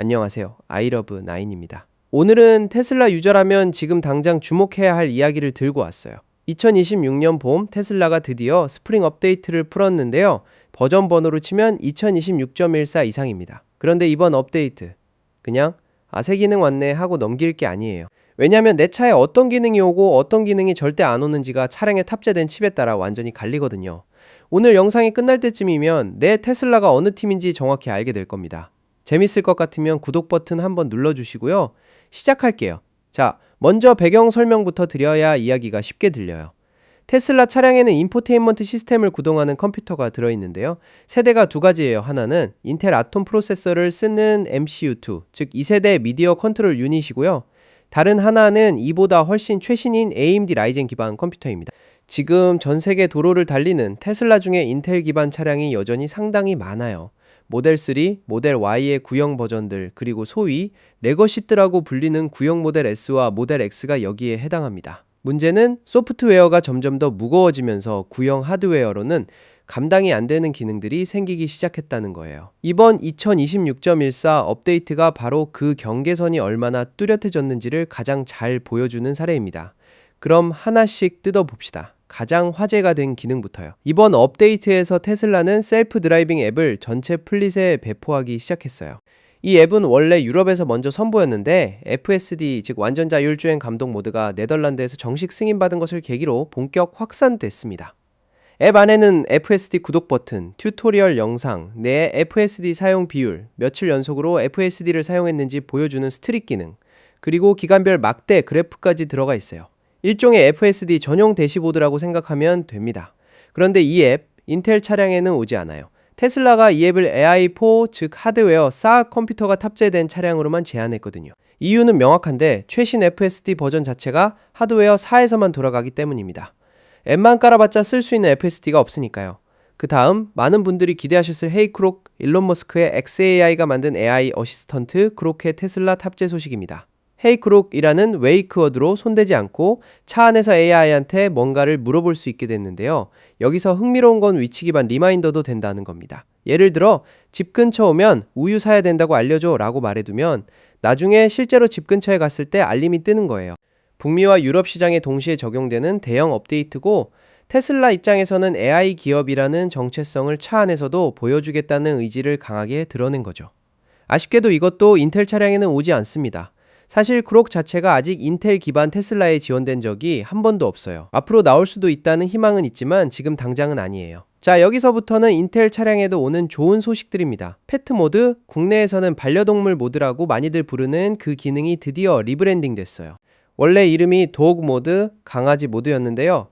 안녕하세요. 아이러브9입니다. 오늘은 테슬라 유저라면 지금 당장 주목해야 할 이야기를 들고 왔어요. 2026년 봄 테슬라가 드디어 스프링 업데이트를 풀었는데요. 버전 번호로 치면 2026.14 이상입니다. 그런데 이번 업데이트 그냥 새 기능 왔네 하고 넘길 게 아니에요. 왜냐면 내 차에 어떤 기능이 오고 어떤 기능이 절대 안 오는지가 차량에 탑재된 칩에 따라 완전히 갈리거든요. 오늘 영상이 끝날 때쯤이면 내 테슬라가 어느 팀인지 정확히 알게 될 겁니다. 재밌을 것 같으면 구독 버튼 한번 눌러주시고요. 시작할게요. 자, 먼저 배경 설명부터 드려야 이야기가 쉽게 들려요. 테슬라 차량에는 인포테인먼트 시스템을 구동하는 컴퓨터가 들어있는데요. 세대가 두 가지예요. 하나는 인텔 아톰 프로세서를 쓰는 MCU2, 즉 2세대 미디어 컨트롤 유닛이고요. 다른 하나는 이보다 훨씬 최신인 AMD 라이젠 기반 컴퓨터입니다. 지금 전 세계 도로를 달리는 테슬라 중에 인텔 기반 차량이 여전히 상당히 많아요. 모델 3, 모델 Y의 구형 버전들, 그리고 소위 레거시드라고 불리는 구형 모델 S와 모델 X가 여기에 해당합니다. 문제는 소프트웨어가 점점 더 무거워지면서 구형 하드웨어로는 감당이 안 되는 기능들이 생기기 시작했다는 거예요. 이번 2026.14 업데이트가 바로 그 경계선이 얼마나 뚜렷해졌는지를 가장 잘 보여주는 사례입니다. 그럼 하나씩 뜯어봅시다. 가장 화제가 된 기능부터요. 이번 업데이트에서 테슬라는 셀프 드라이빙 앱을 전체 플릿에 배포하기 시작했어요. 이 앱은 원래 유럽에서 먼저 선보였는데 FSD, 즉 완전 자율주행 감독 모드가 네덜란드에서 정식 승인받은 것을 계기로 본격 확산됐습니다. 앱 안에는 FSD 구독 버튼, 튜토리얼 영상, 내 FSD 사용 비율, 며칠 연속으로 FSD를 사용했는지 보여주는 스트릭 기능, 그리고 기간별 막대 그래프까지 들어가 있어요. 일종의 FSD 전용 대시보드라고 생각하면 됩니다. 그런데 이 앱, 인텔 차량에는 오지 않아요. 테슬라가 이 앱을 AI4, 즉 하드웨어 SAC 컴퓨터가 탑재된 차량으로만 제한했거든요. 이유는 명확한데 최신 FSD 버전 자체가 하드웨어 4에서만 돌아가기 때문입니다. 앱만 깔아봤자 쓸 수 있는 FSD가 없으니까요. 그 다음 많은 분들이 기대하셨을 헤이크록, 일론 머스크의 xAI가 만든 AI 어시스턴트 그록의 테슬라 탑재 소식입니다. 헤이크록이라는 웨이크워드로 손대지 않고 차 안에서 AI한테 뭔가를 물어볼 수 있게 됐는데요. 여기서 흥미로운 건 위치 기반 리마인더도 된다는 겁니다. 예를 들어 집 근처 오면 우유 사야 된다고 알려줘 라고 말해두면 나중에 실제로 집 근처에 갔을 때 알림이 뜨는 거예요. 북미와 유럽 시장에 동시에 적용되는 대형 업데이트고 테슬라 입장에서는 AI 기업이라는 정체성을 차 안에서도 보여주겠다는 의지를 강하게 드러낸 거죠. 아쉽게도 이것도 인텔 차량에는 오지 않습니다. 사실 그록 자체가 아직 인텔 기반 테슬라에 지원된 적이 한 번도 없어요. 앞으로 나올 수도 있다는 희망은 있지만 지금 당장은 아니에요. 자, 여기서부터는 인텔 차량에도 오는 좋은 소식들입니다. 페트 모드, 국내에서는 반려동물 모드라고 많이들 부르는 그 기능이 드디어 리브랜딩 됐어요. 원래 이름이 도그 모드, 강아지 모드였는데요.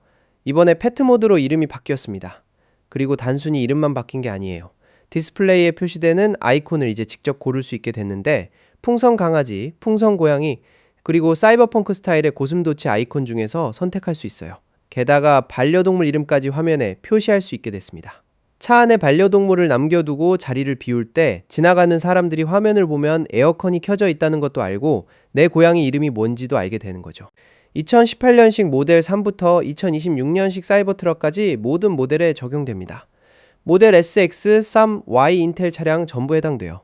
이번에 페트 모드로 이름이 바뀌었습니다. 그리고 단순히 이름만 바뀐 게 아니에요. 디스플레이에 표시되는 아이콘을 이제 직접 고를 수 있게 됐는데 풍선 강아지, 풍선 고양이, 그리고 사이버펑크 스타일의 고슴도치 아이콘 중에서 선택할 수 있어요. 게다가 반려동물 이름까지 화면에 표시할 수 있게 됐습니다. 차 안에 반려동물을 남겨두고 자리를 비울 때 지나가는 사람들이 화면을 보면 에어컨이 켜져 있다는 것도 알고 내 고양이 이름이 뭔지도 알게 되는 거죠. 2018년식 모델 3부터 2026년식 사이버트럭까지 모든 모델에 적용됩니다. 모델 SX, 3, Y 인텔 차량 전부 해당돼요.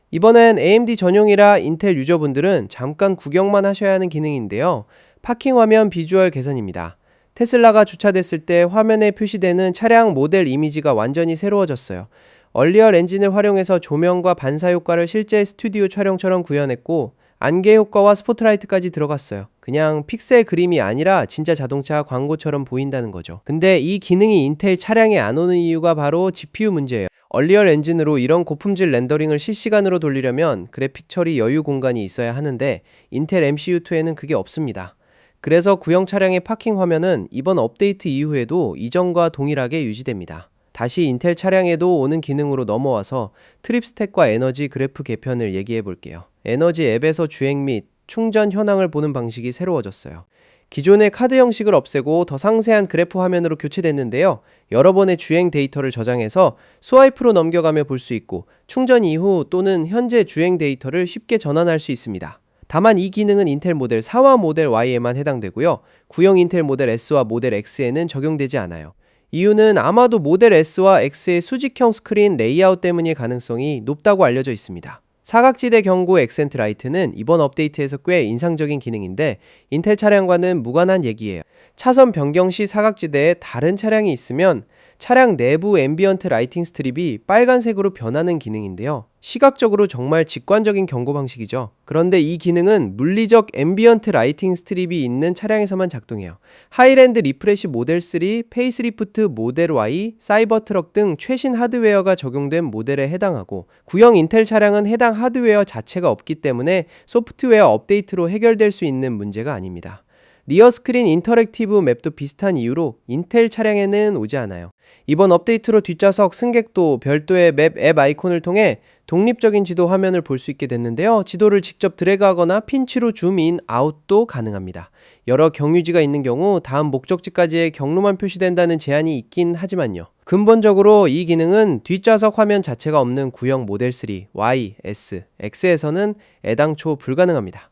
이번엔 AMD 전용이라 인텔 유저분들은 잠깐 구경만 하셔야 하는 기능인데요. 파킹 화면 비주얼 개선입니다. 테슬라가 주차됐을 때 화면에 표시되는 차량 모델 이미지가 완전히 새로워졌어요. 얼리얼 엔진을 활용해서 조명과 반사 효과를 실제 스튜디오 촬영처럼 구현했고 안개 효과와 스포트라이트까지 들어갔어요. 그냥 픽셀 그림이 아니라 진짜 자동차 광고처럼 보인다는 거죠. 근데 이 기능이 인텔 차량에 안 오는 이유가 바로 GPU 문제예요. 얼리얼 엔진으로 이런 고품질 렌더링을 실시간으로 돌리려면 그래픽 처리 여유 공간이 있어야 하는데 인텔 MCU2에는 그게 없습니다. 그래서 구형 차량의 파킹 화면은 이번 업데이트 이후에도 이전과 동일하게 유지됩니다. 다시 인텔 차량에도 오는 기능으로 넘어와서 트립 스택과 에너지 그래프 개편을 얘기해 볼게요. 에너지 앱에서 주행 및 충전 현황을 보는 방식이 새로워졌어요. 기존의 카드 형식을 없애고 더 상세한 그래프 화면으로 교체됐는데요. 여러 번의 주행 데이터를 저장해서 스와이프로 넘겨가며 볼 수 있고 충전 이후 또는 현재 주행 데이터를 쉽게 전환할 수 있습니다. 다만 이 기능은 인텔 모델 4와 모델 Y에만 해당되고요. 구형 인텔 모델 S와 모델 X에는 적용되지 않아요. 이유는 아마도 모델 S와 X의 수직형 스크린 레이아웃 때문일 가능성이 높다고 알려져 있습니다. 사각지대 경고 액센트 라이트는 이번 업데이트에서 꽤 인상적인 기능인데 인텔 차량과는 무관한 얘기예요. 차선 변경 시 사각지대에 다른 차량이 있으면 차량 내부 앰비언트 라이팅 스트립이 빨간색으로 변하는 기능인데요. 시각적으로 정말 직관적인 경고 방식이죠. 그런데 이 기능은 물리적 앰비언트 라이팅 스트립이 있는 차량에서만 작동해요. 하이랜드 리프레시 모델 3, 페이스리프트 모델 Y, 사이버트럭 등 최신 하드웨어가 적용된 모델에 해당하고 구형 인텔 차량은 해당 하드웨어 자체가 없기 때문에 소프트웨어 업데이트로 해결될 수 있는 문제가 아닙니다. 리어 스크린 인터랙티브 맵도 비슷한 이유로 인텔 차량에는 오지 않아요. 이번 업데이트로 뒷좌석 승객도 별도의 맵 앱 아이콘을 통해 독립적인 지도 화면을 볼 수 있게 됐는데요. 지도를 직접 드래그하거나 핀치로 줌인, 아웃도 가능합니다. 여러 경유지가 있는 경우 다음 목적지까지의 경로만 표시된다는 제한이 있긴 하지만요. 근본적으로 이 기능은 뒷좌석 화면 자체가 없는 구형 모델 3, Y, S, X에서는 애당초 불가능합니다.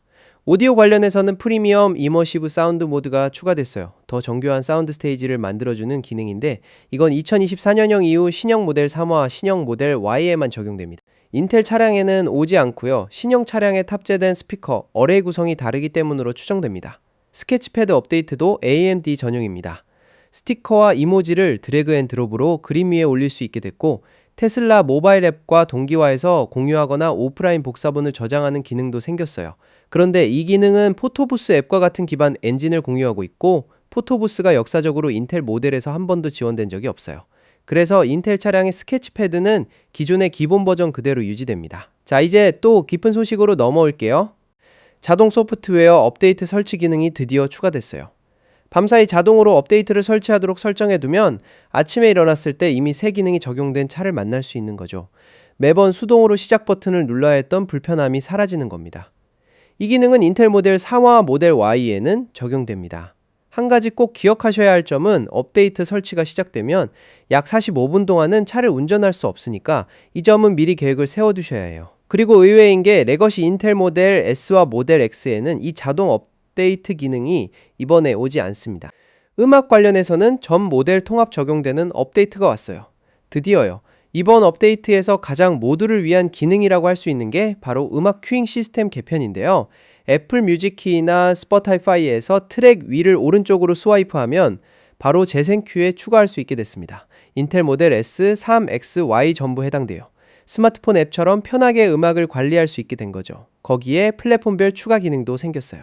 오디오 관련해서는 프리미엄 이머시브 사운드 모드가 추가됐어요. 더 정교한 사운드 스테이지를 만들어주는 기능인데 이건 2024년형 이후 신형 모델 3와 신형 모델 Y에만 적용됩니다. 인텔 차량에는 오지 않고요. 신형 차량에 탑재된 스피커, 어레이 구성이 다르기 때문으로 추정됩니다. 스케치패드 업데이트도 AMD 전용입니다. 스티커와 이모지를 드래그 앤 드롭으로 그림 위에 올릴 수 있게 됐고 테슬라 모바일 앱과 동기화해서 공유하거나 오프라인 복사본을 저장하는 기능도 생겼어요. 그런데 이 기능은 포토부스 앱과 같은 기반 엔진을 공유하고 있고 포토부스가 역사적으로 인텔 모델에서 한 번도 지원된 적이 없어요. 그래서 인텔 차량의 스케치패드는 기존의 기본 버전 그대로 유지됩니다. 자, 이제 또 깊은 소식으로 넘어올게요. 자동 소프트웨어 업데이트 설치 기능이 드디어 추가됐어요. 밤사이 자동으로 업데이트를 설치하도록 설정해두면 아침에 일어났을 때 이미 새 기능이 적용된 차를 만날 수 있는 거죠. 매번 수동으로 시작 버튼을 눌러야 했던 불편함이 사라지는 겁니다. 이 기능은 인텔 모델 4와 모델 Y에는 적용됩니다. 한 가지 꼭 기억하셔야 할 점은 업데이트 설치가 시작되면 약 45분 동안은 차를 운전할 수 없으니까 이 점은 미리 계획을 세워두셔야 해요. 그리고 의외인 게 레거시 인텔 모델 S와 모델 X에는 이 자동 업데이트 기능이 이번에 오지 않습니다. 음악 관련해서는 전 모델 통합 적용되는 업데이트가 왔어요. 드디어요. 이번 업데이트에서 가장 모두를 위한 기능이라고 할 수 있는 게 바로 음악 큐잉 시스템 개편인데요. 애플 뮤직 키나 스포티파이에서 트랙 위를 오른쪽으로 스와이프하면 바로 재생 큐에 추가할 수 있게 됐습니다. 인텔 모델 S, 3, X, Y 전부 해당돼요. 스마트폰 앱처럼 편하게 음악을 관리할 수 있게 된 거죠. 거기에 플랫폼별 추가 기능도 생겼어요.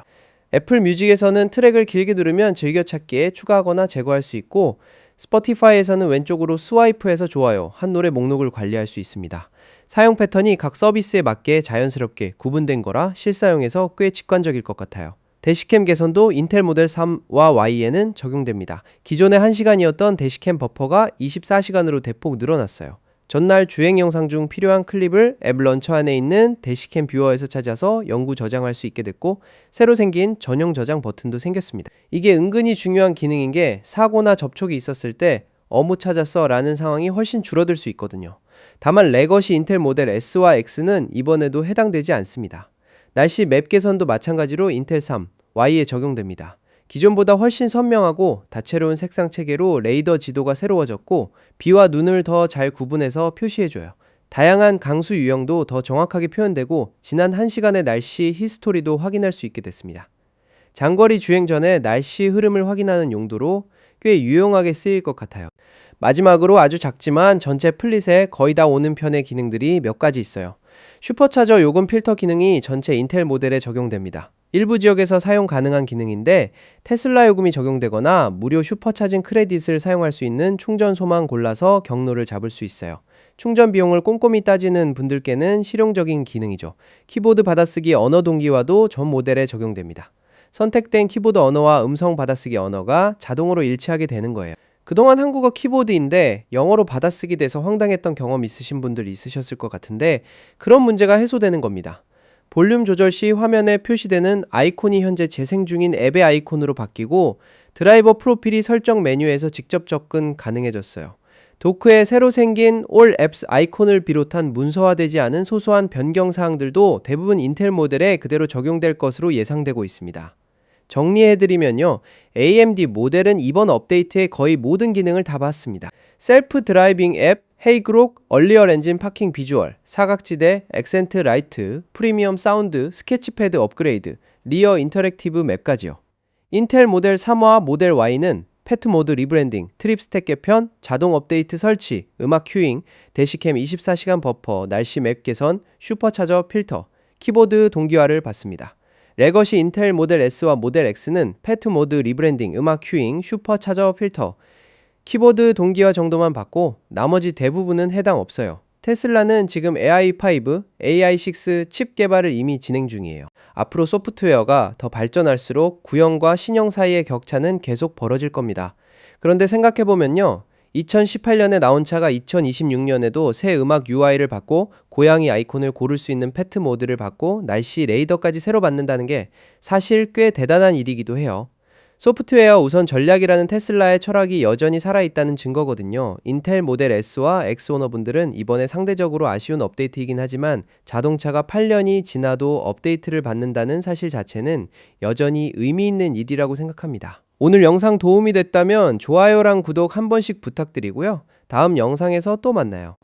애플 뮤직에서는 트랙을 길게 누르면 즐겨찾기에 추가하거나 제거할 수 있고 스포티파이에서는 왼쪽으로 스와이프해서 좋아요 한 노래 목록을 관리할 수 있습니다. 사용 패턴이 각 서비스에 맞게 자연스럽게 구분된 거라 실사용에서 꽤 직관적일 것 같아요. 대시캠 개선도 인텔 모델 3와 Y에는 적용됩니다. 기존의 1시간이었던 대시캠 버퍼가 24시간으로 대폭 늘어났어요. 전날 주행 영상 중 필요한 클립을 앱 런처 안에 있는 대시캠 뷰어에서 찾아서 영구 저장할 수 있게 됐고 새로 생긴 전용 저장 버튼도 생겼습니다. 이게 은근히 중요한 기능인 게 사고나 접촉이 있었을 때 어무 찾았어 라는 상황이 훨씬 줄어들 수 있거든요. 다만 레거시 인텔 모델 S와 X는 이번에도 해당되지 않습니다. 날씨 맵 개선도 마찬가지로 인텔 3, Y에 적용됩니다. 기존보다 훨씬 선명하고 다채로운 색상 체계로 레이더 지도가 새로워졌고 비와 눈을 더 잘 구분해서 표시해줘요. 다양한 강수 유형도 더 정확하게 표현되고 지난 1시간의 날씨 히스토리도 확인할 수 있게 됐습니다. 장거리 주행 전에 날씨 흐름을 확인하는 용도로 꽤 유용하게 쓰일 것 같아요. 마지막으로 아주 작지만 전체 플릿에 거의 다 오는 편의 기능들이 몇 가지 있어요. 슈퍼차저 요금 필터 기능이 전체 인텔 모델에 적용됩니다. 일부 지역에서 사용 가능한 기능인데 테슬라 요금이 적용되거나 무료 슈퍼차징 크레딧을 사용할 수 있는 충전소만 골라서 경로를 잡을 수 있어요. 충전 비용을 꼼꼼히 따지는 분들께는 실용적인 기능이죠. 키보드 받아쓰기 언어 동기화도 전 모델에 적용됩니다. 선택된 키보드 언어와 음성 받아쓰기 언어가 자동으로 일치하게 되는 거예요. 그동안 한국어 키보드인데 영어로 받아쓰기 돼서 황당했던 경험 있으신 분들 있으셨을 것 같은데 그런 문제가 해소되는 겁니다. 볼륨 조절 시 화면에 표시되는 아이콘이 현재 재생 중인 앱의 아이콘으로 바뀌고 드라이버 프로필이 설정 메뉴에서 직접 접근 가능해졌어요. 도크에 새로 생긴 All Apps 아이콘을 비롯한 문서화되지 않은 소소한 변경 사항들도 대부분 인텔 모델에 그대로 적용될 것으로 예상되고 있습니다. 정리해드리면요. AMD 모델은 이번 업데이트의 거의 모든 기능을 다 봤습니다. 셀프 드라이빙 앱, 헤이그록, 얼리얼 엔진 파킹 비주얼, 사각지대, 액센트 라이트, 프리미엄 사운드, 스케치패드 업그레이드, 리어 인터랙티브 맵까지요. 인텔 모델 3와 모델 Y는 패트 모드 리브랜딩, 트립 스택 개편, 자동 업데이트 설치, 음악 큐잉, 대시캠 24시간 버퍼, 날씨 맵 개선, 슈퍼차저 필터, 키보드 동기화를 받습니다. 레거시 인텔 모델 S와 모델 X는 패트 모드 리브랜딩, 음악 큐잉, 슈퍼차저 필터, 키보드 동기화 정도만 받고 나머지 대부분은 해당 없어요. 테슬라는 지금 AI5, AI6 칩 개발을 이미 진행 중이에요. 앞으로 소프트웨어가 더 발전할수록 구형과 신형 사이의 격차는 계속 벌어질 겁니다. 그런데 생각해보면요. 2018년에 나온 차가 2026년에도 새 음악 UI를 받고 고양이 아이콘을 고를 수 있는 패트 모드를 받고 날씨 레이더까지 새로 받는다는 게 사실 꽤 대단한 일이기도 해요. 소프트웨어 우선 전략이라는 테슬라의 철학이 여전히 살아있다는 증거거든요. 인텔 모델 S와 X 오너분들은 이번에 상대적으로 아쉬운 업데이트이긴 하지만 자동차가 8년이 지나도 업데이트를 받는다는 사실 자체는 여전히 의미 있는 일이라고 생각합니다. 오늘 영상 도움이 됐다면 좋아요랑 구독 한 번씩 부탁드리고요. 다음 영상에서 또 만나요.